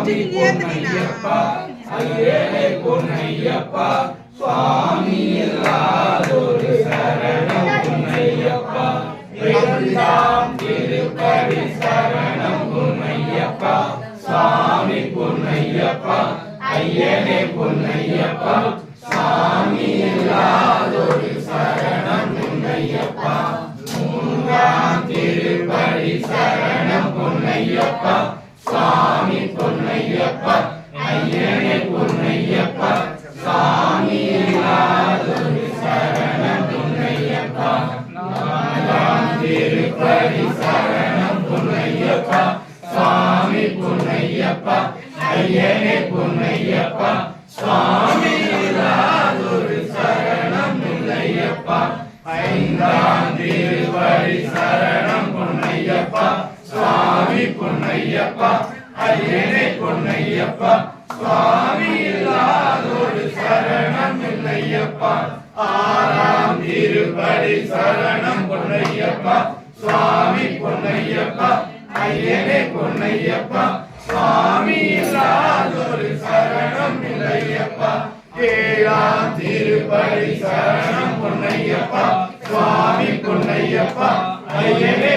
பொன்னையப்பா ஐயனே பொன்னையப்பா சுவாமி இல்லாதொரு சரணம் பொன்னையப்பா இரண்டாம் திருப்படி சரணம் பொன்னையப்பா சுவாமி பொன்னையப்பா ஐயனே பொன்னையப்பா சுவாமி இல்லாதொரு சரணம் பொன்னையப்பா மூன்றாம் திருப்படி சரணம் பொன்னையப்பா சுவாமி பொன்னையப்பா ஐயனே பொன்னையப்பா சுவாமி இல்லாதொரு சரணம் பொன்னையப்பா நான்காம் திருப்படி சரணம் பொன்னையப்பா சுவாமி பொன்னையப்பா ஐயனே பொன்னையப்பா சுவாமி இல்லாதொரு சரணம் பொன்னையப்பா ஐந்தாம் திருப்படி சரணம் பொன்னையப்பா சுவாமி பொன்னையப்பா ஐயனே பொன்னையப்பா சுவாமி இல்லாதொரு சரணம் பொன்னையப்பா ஆறாம் திருப்படி சரணம் பொன்னையப்பா சுவாமி பொன்னையப்பா ஐயனே பொன்னையப்பா சுவாமி இல்லாதொரு சரணம் பொன்னையப்பா ஏழாம் திருப்படி சரணம் பொன்னையப்பா சுவாமி பொன்னையப்பா ஐயனே